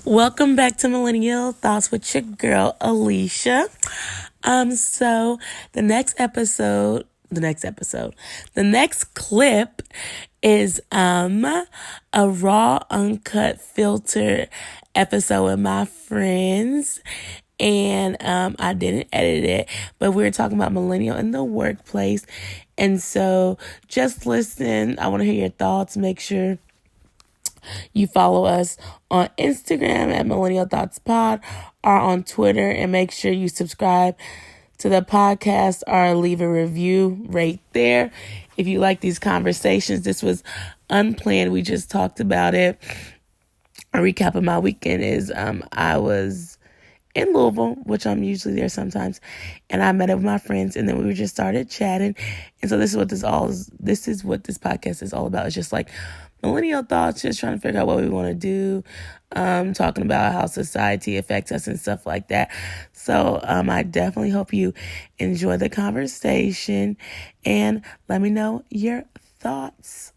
Welcome back to Millennial Thoughts with your girl Alicia. So the next clip is a raw, uncut, filter episode with my friends. And I didn't edit it, but we were talking about millennial in the workplace. And so just listen. I want to hear your thoughts. Make sure you follow us on Instagram at Millennial Thoughts Pod or on Twitter, and make sure you subscribe to the podcast or leave a review right there. If you like these conversations, this was unplanned. We just talked about it. A recap of my weekend is I was in Louisville, which I'm usually there sometimes, and I met up with my friends, and then we just started chatting. And so this is what this podcast is all about. It's just like millennial thoughts, just trying to figure out what we want to do, talking about how society affects us and stuff like that. So I definitely hope you enjoy the conversation, and let me know your thoughts.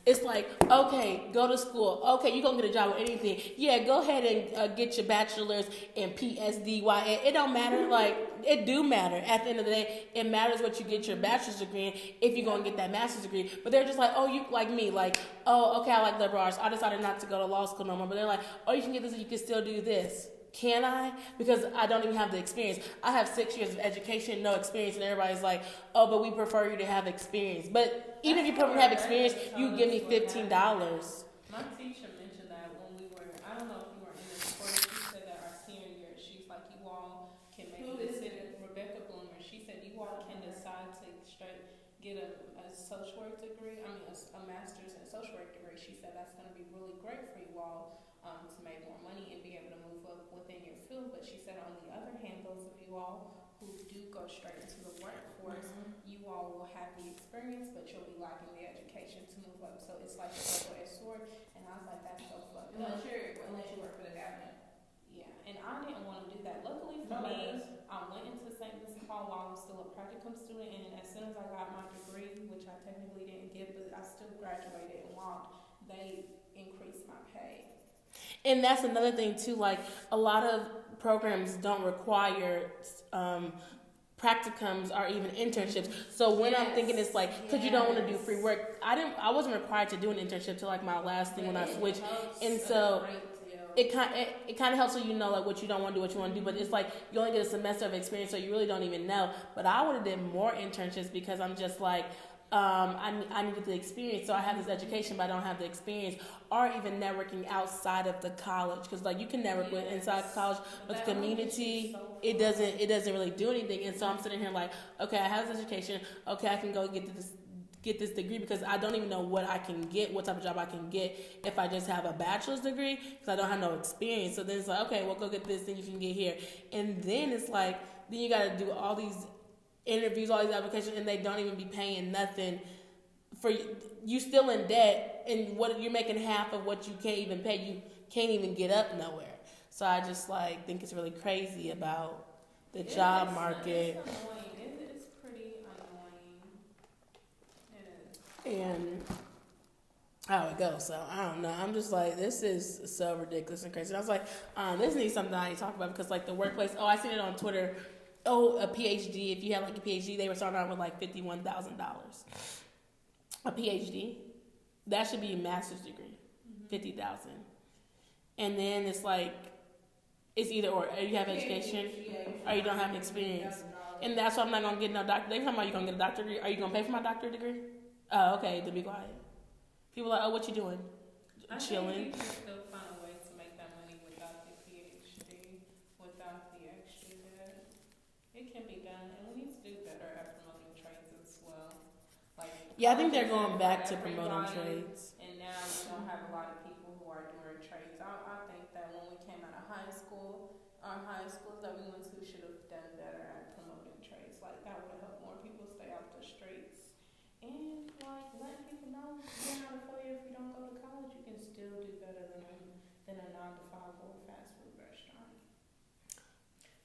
It's like, okay, go to school. Okay, you're going to get a job with anything. Yeah, go ahead and get your bachelor's in PSDY. It don't matter. Like, it do matter. At the end of the day, it matters what you get your bachelor's degree in if you're going to get that master's degree. But they're just like, oh, you like me. Like, oh, okay, I like liberal arts. I decided not to go to law school no more. But they're like, oh, you can get this and you can still do this. Can I? Because I don't even have the experience. I have 6 years of education, no experience, and everybody's like, oh, but we prefer you to have experience. But even if you prefer to have experience, you give me $15. My teacher mentioned that when we were, I don't know if you were in this course, she said that our senior year, she's like, you all can make a decision. Rebecca Bloomer, she said you all can decide to get a social work degree, a master's in social work degree. She said that's going to be really great for you all to make more money and be able to move up within your field. But she said on the other hand, those of you all who do go straight into the workforce, you all will have the experience, but you'll be lacking the education to move up. So it's like a double-edged sword. And I was like, that's so fucked up. Unless you work for the government. Yeah, and I didn't want to do that. Luckily for me, I went into St. Vincent Hall while I was still a practicum student, and as soon as I got my degree, which I technically didn't get, but I still graduated and walked, they increased my pay. And that's another thing too. Like, a lot of programs don't require practicums or even internships. So when I'm thinking, it's like, because you don't want to do free work. I wasn't required to do an internship till like my last thing when I switched, and so it kind of helps so you know like what you don't want to do, what you want to do. But it's like you only get a semester of experience, so you really don't even know. But I would have did more internships because I'm just like, I needed the experience, so I have this education, but I don't have the experience, or even networking outside of the college, because like you can network with inside college, but the community, it doesn't really do anything. And so I'm sitting here like, okay, I have this education, okay, I can go get this degree, because I don't even know what I can get, what type of job I can get if I just have a bachelor's degree, because I don't have no experience. So then it's like, okay, well, go get this, then you can get here. And then it's like, then you got to do all these interviews, all these applications, and they don't even be paying nothing for you. Still in debt, and what you're making half of what you can't even pay. You can't even get up nowhere. So I just like think it's really crazy about the job market. It's annoying. It's pretty annoying. It is. And how it goes. So I don't know. I'm just like, this is so ridiculous and crazy. And I was like, this needs something I need to talk about, because like the workplace. Oh, I seen it on Twitter. Oh, a PhD. If you have like a PhD, they were starting out with like $51,000. A PhD, that should be a master's degree, $50,000. And then it's like, it's either or you have education or you don't have experience. And that's why I'm not gonna get no doctor. They talking about you gonna get a doctorate degree. Are you gonna pay for my doctorate degree? Oh, okay. Then be quiet. People are like, oh, what you doing? Chilling. I think you can still find a way to make that money without the PhD, without the extra debt. It can be done, and we need to do better at promoting trades as well. Like, yeah, I think they're going back to promoting trades. And now we don't have a lot of people who are doing trades. I think that when we came out of high school, our high schools that we went to should have done better at promoting trades. Like, that would have helped more people stay off the streets. And like letting people know you're not a failure if you don't go to college. You can still do better than a 9-to-5 or fast food restaurant.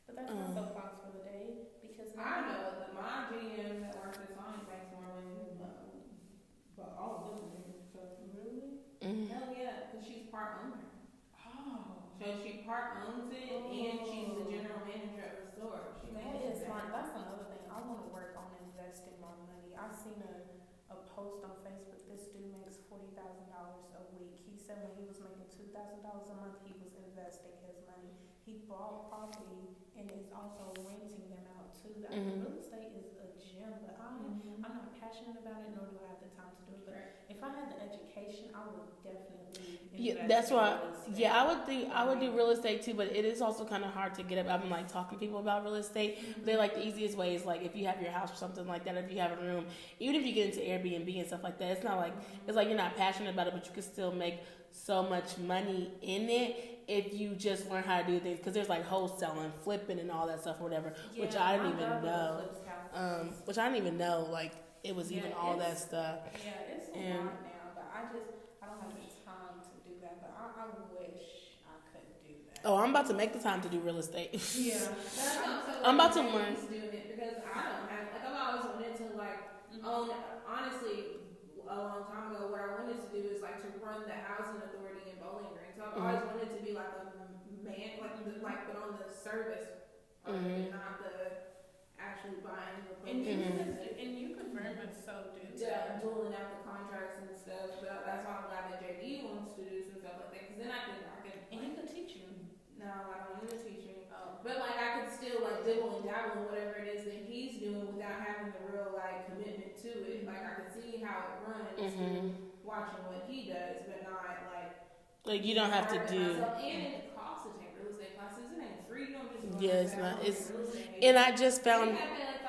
But that's my soapbox for the day, because I know that my GM that works at Sonic makes more money than but all of them do. So really, hell yeah, because she's part owner. Oh. So she part owns it, and she's the general manager of the store. She That manages is smart. that. That's another thing. I want to work on investing my money. I seen a post on Facebook. This dude makes $40,000 a week. He said when he was making $2,000 a month, he was investing his money. He bought property and is also renting them out too. I mean, real estate is a gem, but I'm not passionate about it, nor do I have the time to do it. But if I had the education, I would definitely invest That's in why. real estate. Yeah, I would do real estate too, but it is also kind of hard to get up. I've been like talking to people about real estate. They're like the easiest way is like if you have your house or something like that, if you have a room, even if you get into Airbnb and stuff like that, it's not like it's like you're not passionate about it, but you can still make so much money in it if you just learn how to do things. Because there's like wholesaling, flipping, and all that stuff, or whatever, which I didn't even know. Which I didn't even know like it was even all that stuff. Yeah, it's a lot now, but I don't have the time to do that. But I wish I could do that. Oh, I'm about to make the time to do real estate. Yeah, that's what I'm about to like, learn. he's doing it because I don't have like I've always wanted to like own. Honestly, a long time ago, what I wanted to do is like to run the housing authority in Bowling Green. So I've always wanted to be like a man, but on the service part of it, not the actually buying the And you could very much so do that. dueling out the contracts and stuff. But that's why I'm glad that JD wants to do some stuff like that because then I can. And he could teach you. No, I don't want him to teach me. Oh. But like I could still like dibble and dabble in whatever it is that he's doing without having the real like commitment to it. Like I could see how it runs through watching what he does, but not like you don't have to do. And it costs to take real estate classes. It ain't free. You don't just go It's not. It's real estate. and I just found. You gotta pay like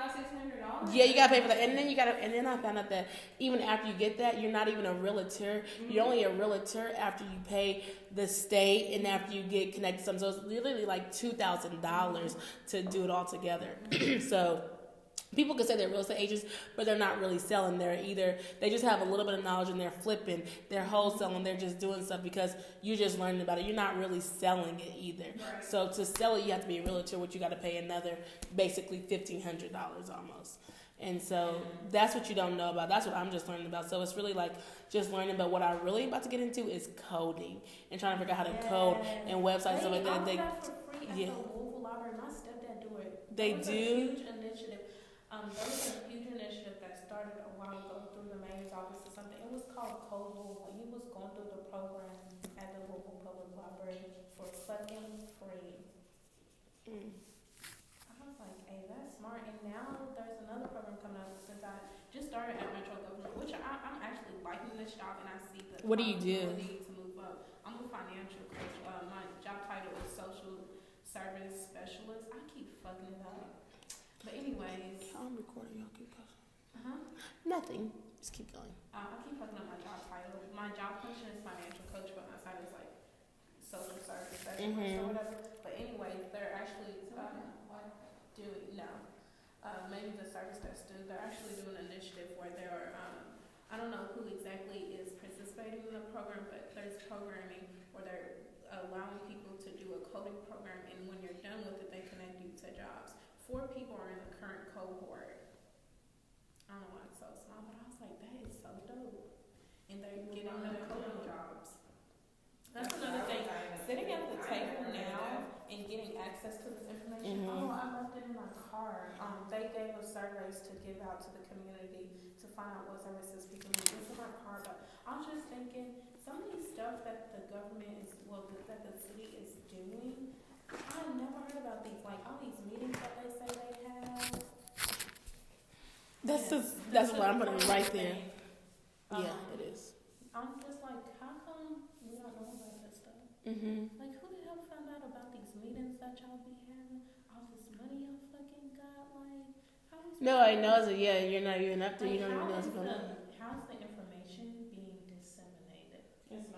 $500-$600. Yeah, you gotta pay for that, and then I found out that even after you get that, you're not even a realtor. You're only a realtor after you pay the state and after you get connected to something. So it's literally like $2,000 to do it all together. So people can say they're real estate agents, but they're not really selling. They just have a little bit of knowledge and they're flipping, they're wholesaling, they're just doing stuff because you're just learning about it. You're not really selling it either. Right. So to sell it, you have to be a realtor, which you got to pay another basically $1,500 almost. And so that's what you don't know about. That's what I'm just learning about. So it's really like just learning about what I'm really about to get into is coding and trying to figure out how to code and websites and stuff like that. They that for free at the Louisville Library. My stepdad do it. They do. A huge initiative. There was a huge initiative that started a while ago through the mayor's office or something. It was called Code Louisville. He was going through the program at the Louisville Public Library for fucking free. I was like, hey, that's smart. And now there's another program coming up since I just started at Metro Government, which I'm actually liking this job and I see the What do you do? to move up. I'm a financial coach. My job title is social service specialist. I keep fucking it up. But anyways. I'm recording, y'all keep going. Nothing. Just keep going. I keep fucking up my job title. My job function is financial coach, but my title is like social service specialist or whatever. But anyways, they're actually maybe the service desk do. They're actually doing an initiative where they're I don't know who exactly is participating in the program, but there's programming where they're allowing people to do a coding program, and when you're done with it, they connect you to jobs. 4 people are in the current cohort. I don't know why it's so small, but I was like, that is so dope. And they're getting them coding jobs. That's another thing. Sitting at the table now and getting access to this information. Oh, I left it in my car. They gave us surveys to give out to the community to find out what services people need. It's in my car, but I was just thinking, some of these stuff that the government is, that the city is doing, I've never heard about these, like all these meetings that they say they have. That's what I'm putting right there. Yeah, it is. I'm just like, how come we don't know about this stuff? Like, who the hell found out about these meetings that y'all be having? All this money y'all fucking got? Like, how is Nobody knows it. Yeah, you're not even up there. You don't even know what's going on. How's the information being disseminated?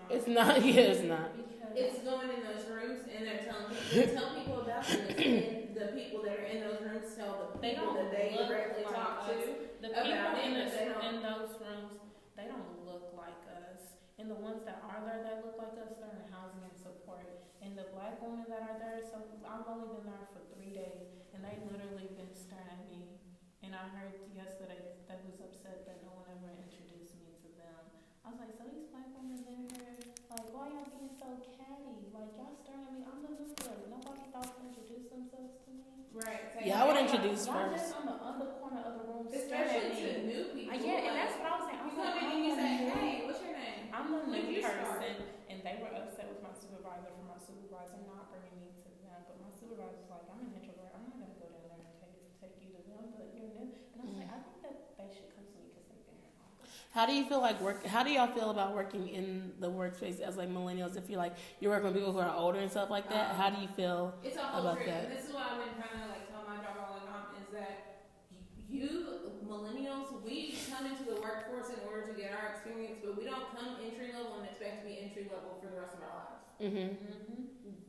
It's not. Yeah, it's not. Because it's going in those rooms and they're tell people about this, and the people that are in those rooms tell the people that they directly talk to. The people in those rooms, they don't look like us. And the ones that are there that look like us, they're in housing and support. And the black women that are there, so I've only been there for 3 days, and they literally been staring at me. And I heard yesterday they was upset that no one ever introduced me to them. I was like, so these black women in here, like, why y'all being so catty? Like, y'all staring at me. I'm the new girl. Nobody thought to introduce themselves to me. Right. Yeah, I would introduce y'all first. just on the other corner of the room Especially to new people. Yeah, and that's what I was saying. You come in and you say, hey, what's your name? I'm the new person. Start? And they were upset with my supervisor for my supervisor not bringing me to them. But my supervisor's like, I'm an introvert. I'm not going to go down there and take you to them, but you're new. And I was like, I think that they should come to me because they've been here longer. How do you feel like how do y'all feel about working in the workspace as like millennials? If you're like, you're working with people who are older and stuff like that, how do you feel it's a whole about trick. that? This is what I've been trying to like tell my job all the time is that you millennials, we come into the workforce in order to get our experience, but we don't come entry level and expect to be entry level for the rest of our lives.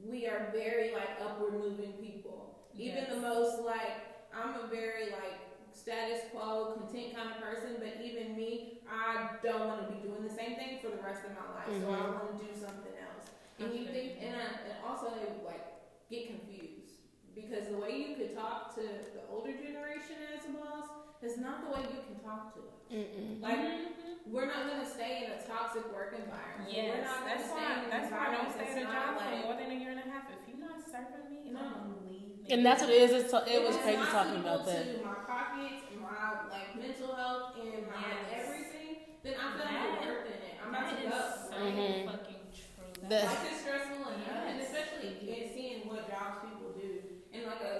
We are very like upward moving people. Even the most like, I'm a very like status quo, content kind of person, but even me, I don't want to be doing the same thing for the rest of my life. So I want to do something else. And you think, and also they like get confused because the way you could talk to the older generation as a boss is not the way you can talk to us. Like we're not going to stay in a toxic work environment. Yes, we're not that's why I don't stay at a job for like, more than a year and a half. If you're not serving me, I'm gonna leave. And that's what it is. It was crazy talking about that. To my pockets, my like mental health, and my everything, then I feel no worth in it. I'm about to go. So fucking true. Life is stressful enough, and especially in seeing what jobs people do. In like a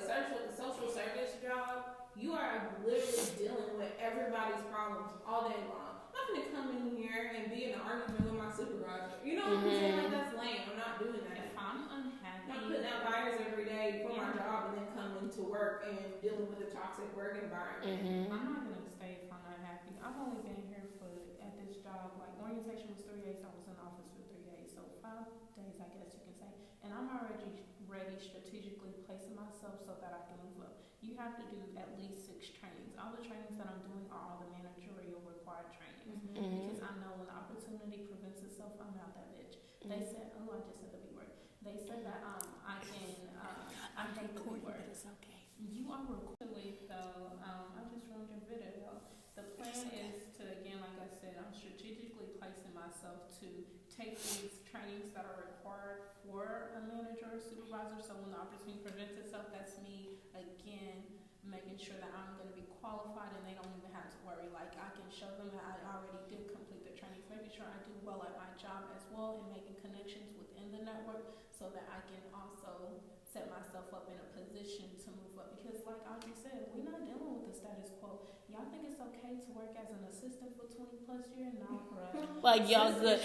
social service job, you are literally dealing with everybody's problems all day long. I'm not gonna come in here and be in an argument with my supervisor. You know what I'm saying? Like that's lame. I'm not doing that. If I'm unhappy, I'm not putting out fires every day for my job and then coming to work and dealing with a toxic work environment. I'm not gonna stay if I'm not happy. I've only been here at this job, like orientation was 3 days, I was in the office for 3 days, so 5 days I guess you can say. And I'm already ready strategically placing myself so that I can move up. You have to do at least 6 trainings. All the trainings that I'm doing are all the managerial required trainings. Because I know when the opportunity presents itself, I'm out that bitch. They said, oh, I just said the B word. They said that I can, I hate the B word. It's okay. You are recording though. I just ruined your video. The plan is to, again, like I said, I'm strategically placing myself to take these trainings that are required for a manager or supervisor. So when the opportunity presents itself, that's me again making sure that I'm going to be qualified and they don't even have to worry. Like I can show them that I already did complete the trainings, making sure I do well at my job as well and making connections within the network so that I can also set myself up in a position to move up. Because like Audrey said, we're not dealing with the status quo. Y'all think it's okay to work as an assistant for 20 plus years? No, bruh. Like y'all good,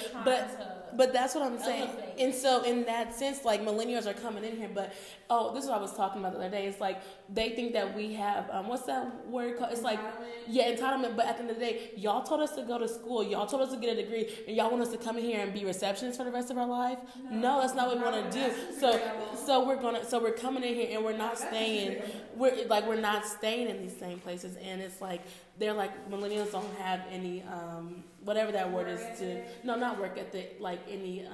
but that's what I'm saying. And so in that sense, like millennials are coming in here, but this is what I was talking about the other day. It's like they think that we have what's that word called? It's like entitlement. But at the end of the day, y'all told us to go to school, y'all told us to get a degree, and y'all want us to come in here and be receptionists for the rest of our life? No, that's not what we want to do. So we're coming in here and we're not staying. We're not staying in these same places, and it's like they're like millennials don't have any whatever that word is not work ethic, like any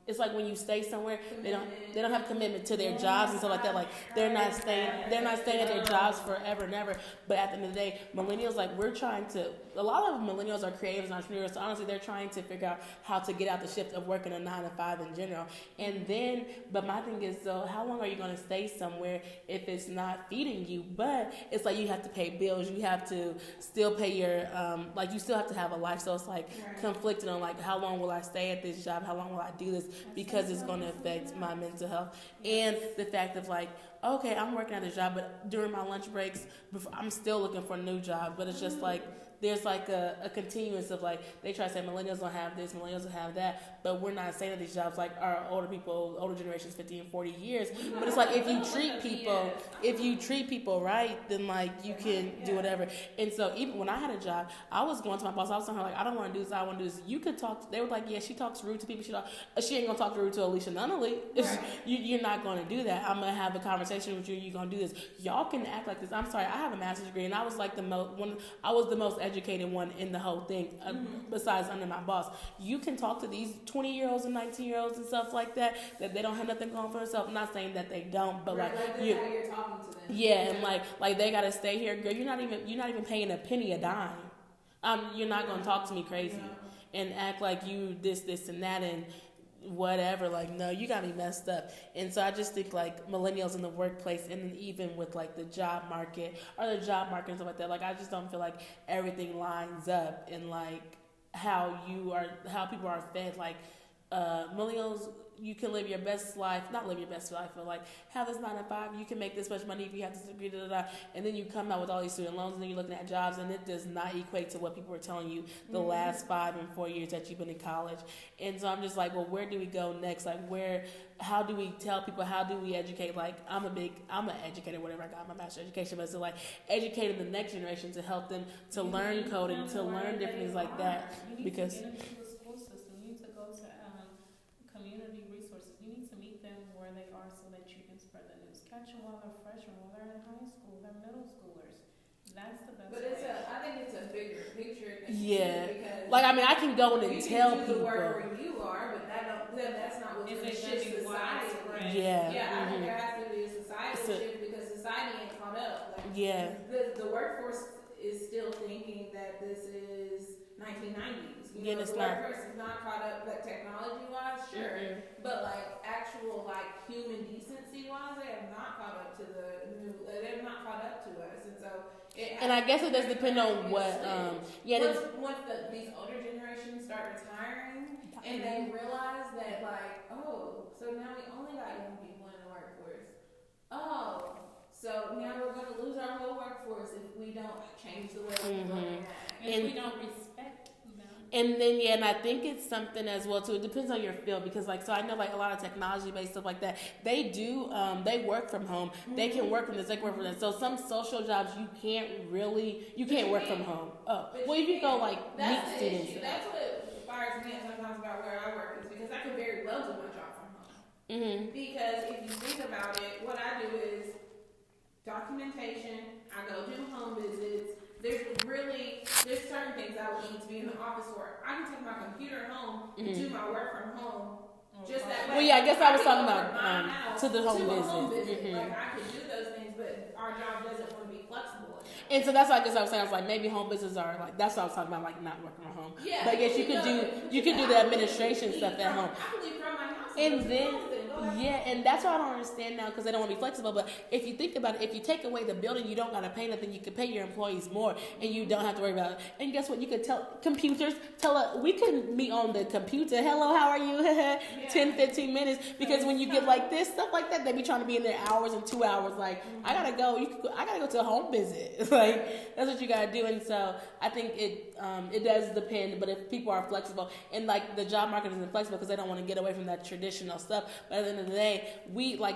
it's like when you stay somewhere they don't have commitment to their jobs and stuff like that. Like they're not staying at their jobs forever and ever. But at the end of the day, millennials, like a lot of millennials are creatives and entrepreneurs, so honestly they're trying to figure out how to get out the shift of working a 9 to 5 in general. And then but my thing is, so how long are you going to stay somewhere if it's not feeding you? But it's like you have to pay bills, you have to still pay your like you still have to have a life. So it's like conflicted on like how long will I stay at this job, how long will I do this, because it's going to affect my mental health. And the fact of like, okay, I'm working at this job, but during my lunch breaks I'm still looking for a new job. But it's just like there's like a continuance of like they try to say millennials don't have this, millennials don't have that, but we're not saying that these jobs like our older generations 50 and 40 years. But it's like if you treat people right, then like you can do whatever. And so even when I had a job, I was going to my boss, I was telling her like I don't want to do this, I want to do this. You could talk. They were like, yeah, she talks rude to people. She ain't gonna talk rude to Alicia Nunnally. You're not gonna do that. I'm gonna have a conversation with you. You're gonna do this. Y'all can act like this. I'm sorry, I have a master's degree and I was like the most educated one in the whole thing, besides under my boss. You can talk to these 20-year-olds and 19-year-olds and stuff like that they don't have nothing going for themselves. I'm not saying that they don't, but like you're talking to them. Yeah, and like they gotta stay here, girl. You're not even paying a penny a dime. You're not gonna talk to me crazy and act like you this and that, and whatever. Like, no, you got me messed up. And so I just think like millennials in the workplace, and then even with like the job market and stuff like that. Like, I just don't feel like everything lines up in like how people are fed. Like, millennials, you can live your best life, not live your best life, but like have this 9 to 5. You can make this much money if you have this degree, da, da, da. And then you come out with all these student loans, and then you're looking at jobs, and it does not equate to what people are telling you the last 5 and 4 years that you've been in college. And so I'm just like, well, where do we go next? Like, how do we tell people? How do we educate? Like, I'm an educator, whatever. I got my master's education, but so like educating the next generation to help them to learn coding, to learn different things like that, because. You need to get into the school system. You need to go to community resources. You need to meet them where they are so that you can spread the news. Catch them while they're freshmen, while they're in high school, they're middle schoolers. That's the best. But I think it's a bigger picture thing. Yeah. Because like, I mean, I can go in and tell you people. can do the work where you are, but that's not what's going to shift society. Yeah. Yeah, I think there has to be a societal shift because society ain't caught up. Like, yeah. The workforce is still thinking that this is 1990s. Yeah, the it's not. workforce is not caught up, like technology-wise, sure, but like actual like human decency-wise, they have not caught up to they have not caught up to us, and so. And I guess it does depend on what. Once these older generations start retiring, and they realize that like, oh, so now we only got young people in the workforce. Oh. So now we're going to lose our whole workforce if we don't change the way we look at it. If we don't respect them. And then, and I think it's something as well, too. It depends on your field because, like, so I know, like, a lot of technology-based stuff like that, they do, they work from home. They can work from this, they can work from this. So some social jobs, you can't work from home. Oh, well, if you go, like, meet students. That's what fires me sometimes about where I work is because I could very well do my job from home. Because if you think about it, what I do is documentation, I go do home visits. There's certain things I would need to be in the office for. I can take my computer home and do my work from home. Just that way. Well, yeah, I guess I was talking about to the home visit. Like I could do those things, but our job doesn't want to be flexible. And so that's what I guess I was saying. I was like, maybe home businesses are like, that's what I was talking about, like not working from home. Yeah, but yes, you could do the administration stuff at home. I can leave from my house. And then, and that's what I don't understand now because they don't want to be flexible. But if you think about it, if you take away the building, you don't got to pay nothing. You can pay your employees more, and you don't have to worry about it. And guess what? You could we could meet on the computer. Hello, how are you? 10, 15 minutes. Because when you get like this stuff like that, they be trying to be in there hours and 2 hours. Like I gotta go. I gotta go to a home visit. Like that's what you gotta do. And so I think it does depend. But if people are flexible and like the job market isn't flexible because they don't want to get away from that traditional stuff. But at the end of the day,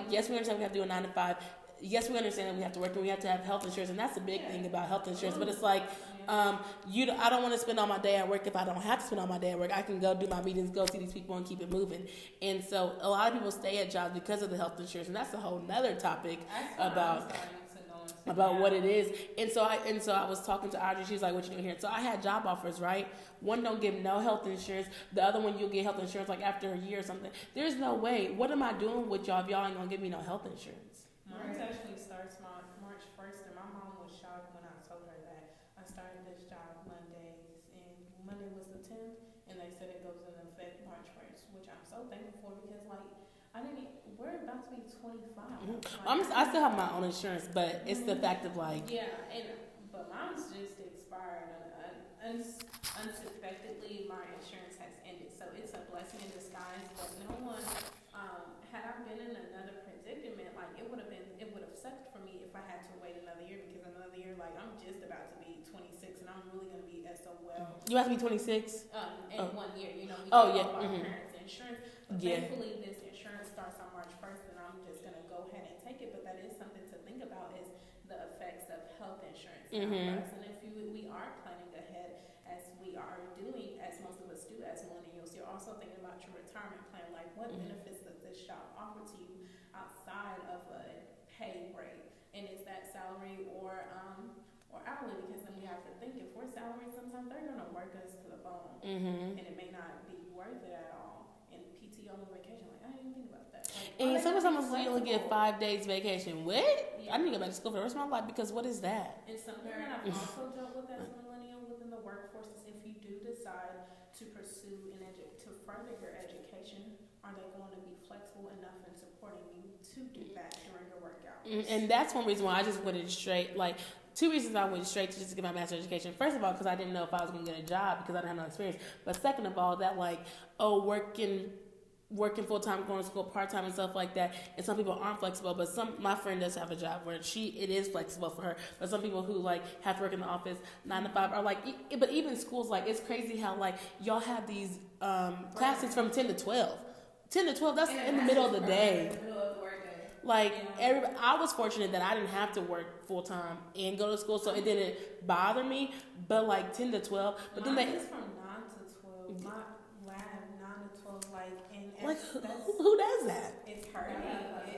yes, we understand we have to do a 9 to 5. Yes, we understand that we have to work and we have to have health insurance, and that's the big thing about health insurance. But it's like, I don't want to spend all my day at work if I don't have to spend all my day at work. I can go do my meetings, go see these people, and keep it moving. And so a lot of people stay at jobs because of the health insurance, and that's a whole nother topic about what it is. And so I was talking to Audrey. She's like, "What you doing here?" So I had job offers, right? One don't give no health insurance. The other one you'll get health insurance like after a year or something. There's no way. What am I doing with y'all if y'all ain't gonna give me no health insurance? Mine actually starts March 1st, and my mom was shocked when I told her that I started this job Mondays, and Monday was the 10th, and they said it goes into effect March 1st, which I'm so thankful for because like we're about to be 25. I still have my own insurance, but it's the fact of like but mine's just expired. Unsuspectedly, my insurance has ended, so it's a blessing in disguise. But no one, had I been in another predicament, like it would have sucked for me if I had to wait another year because another year, like I'm just about to be 26, and I'm really gonna be SOL. You have to be 26 in 1 year. You know, we take off our parents' insurance. But thankfully, this insurance starts on March 1st, and I'm just gonna go ahead and take it. But that is something to think about is the effects of health insurance for us. And if we are planning ahead, as we are doing, as most of us do as millennials, you're also thinking about your retirement plan. Like, what benefits does this job offer to you outside of a pay rate? And is that salary or hourly? Because then we have to think if we're salaried, sometimes they're going to work us to the bone, and it may not be worth it at all. And PTO and vacation, like I didn't think about that. Like, and sometimes you only get 5 days vacation. What? I need to go back to school for the rest of my life because what is that? And something that I've also dealt with as a millennial within the workforce is if you do decide to pursue to further your education, are they going to be flexible enough in supporting you to do that during your workout? And that's one reason why I just went in straight, like, two reasons I went straight to just get my master's education. First of all, because I didn't know if I was going to get a job because I didn't have no experience. But second of all, that, like, working full time, going to school part time and stuff like that. And some people aren't flexible, but my friend does have a job where it is flexible for her. But some people who like have to work in the office 9 to 5 are like, but even schools, like, it's crazy how like y'all have these classes from 10 to 12. 10 to 12, that's in the middle of the day. Like, I was fortunate that I didn't have to work full time and go to school, so it didn't bother me. But like 10 to 12, but then it's from 9 to 12. My lab 9 to 12, like, and like who does that? It's hurting.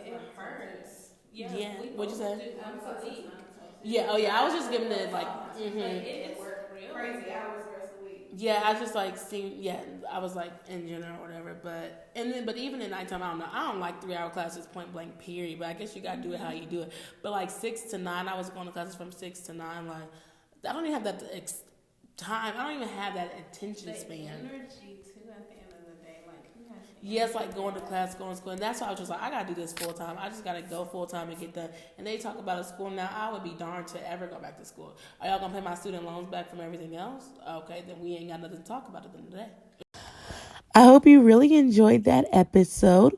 It hurts. Yeah. What'd you say? Yeah. Oh yeah. I was just giving it like. It's crazy hours the rest of the week. Yeah, I just like seen. Yeah, I was like in general or whatever. But even in nighttime, I don't know. I don't like 3-hour classes, point blank, period. But I guess you gotta do it how you do it. But like 6 to 9, I was going to classes from 6 to 9. Like, I don't even have that time. I don't even have that attention span. Energy too. At the end of the day, like, you have to. Yes, like going to class, going to school, and that's why I was just like, I gotta do this full time. I just gotta go full time and get done. And they talk about a school now. I would be darned to ever go back to school. Are y'all gonna pay my student loans back from everything else? Okay, then we ain't got nothing to talk about at the end of the day. I hope you really enjoyed that episode.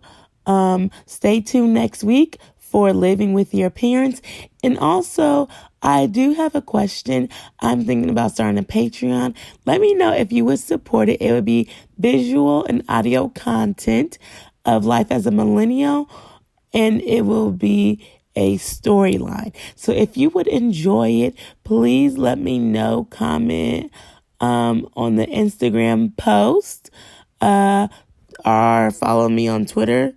Stay tuned next week for Living with Your Parents. And also, I do have a question. I'm thinking about starting a Patreon. Let me know if you would support it. It would be visual and audio content of life as a millennial, and it will be a storyline. So if you would enjoy it, please let me know. Comment on the Instagram post or follow me on Twitter.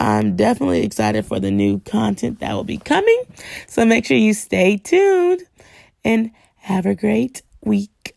I'm definitely excited for the new content that will be coming. So make sure you stay tuned and have a great week.